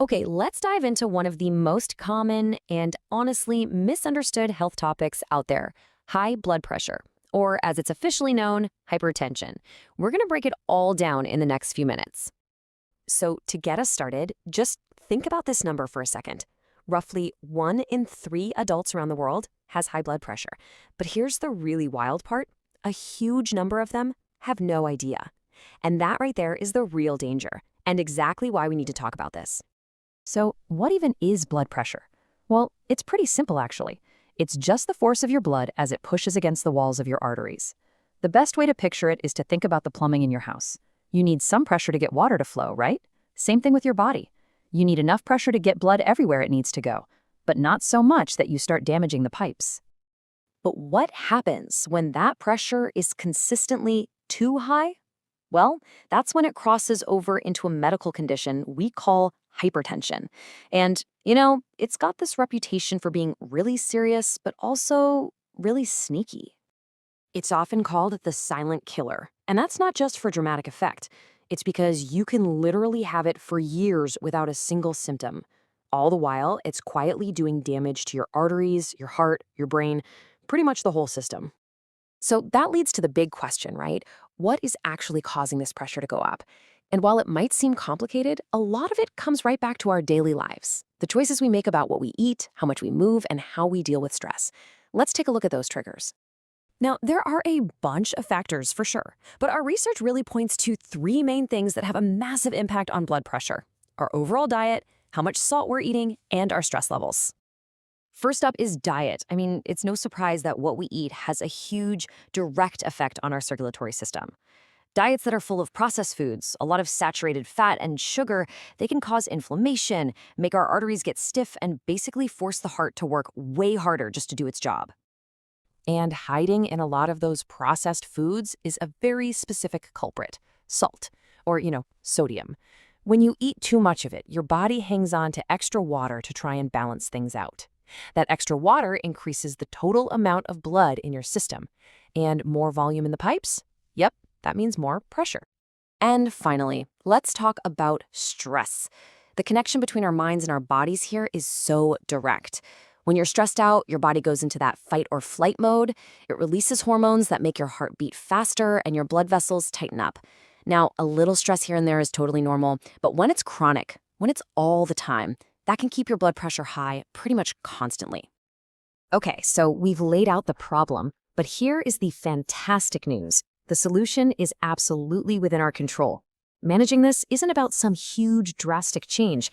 Okay, let's dive into one of the most common and honestly misunderstood health topics out there: high blood pressure, or as it's officially known, hypertension. We're going to break it all down in the next few minutes. So, to get us started, just think about this number for a second. Roughly 1 in 3 adults around the world has high blood pressure. But here's the really wild part: a huge number of them have no idea. And that right there is the real danger, and exactly why we need to talk about this. So, what even is blood pressure? Well, it's pretty simple actually. It's just the force of your blood as it pushes against the walls of your arteries. The best way to picture it is to think about the plumbing in your house. You need some pressure to get water to flow, right? Same thing with your body. You need enough pressure to get blood everywhere it needs to go, but not so much that you start damaging the pipes. But what happens when that pressure is consistently too high? Well, that's when it crosses over into a medical condition we call hypertension. And, it's got this reputation for being really serious, but also really sneaky. It's often called the silent killer. And that's not just for dramatic effect. It's because you can literally have it for years without a single symptom. All the while, it's quietly doing damage to your arteries, your heart, your brain, pretty much the whole system. So that leads to the big question, right? What is actually causing this pressure to go up? And while it might seem complicated, a lot of it comes right back to our daily lives. The choices we make about what we eat, how much we move, and how we deal with stress. Let's take a look at those triggers. Now, there are a bunch of factors for sure, but our research really points to three main things that have a massive impact on blood pressure: our overall diet, how much salt we're eating, and our stress levels. First up is diet. I mean, it's no surprise that what we eat has a huge direct effect on our circulatory system. Diets that are full of processed foods, a lot of saturated fat and sugar, they can cause inflammation, make our arteries get stiff, and basically force the heart to work way harder just to do its job. And hiding in a lot of those processed foods is a very specific culprit: salt, or, sodium. When you eat too much of it, your body hangs on to extra water to try and balance things out. That extra water increases the total amount of blood in your system. And more volume in the pipes? Yep, that means more pressure. And finally, let's talk about stress. The connection between our minds and our bodies here is so direct. When you're stressed out, your body goes into that fight or flight mode. It releases hormones that make your heart beat faster and your blood vessels tighten up. Now, a little stress here and there is totally normal, but when it's chronic, when it's all the time, that can keep your blood pressure high pretty much constantly. Okay, so we've laid out the problem, but here is the fantastic news. The solution is absolutely within our control. Managing this isn't about some huge drastic change.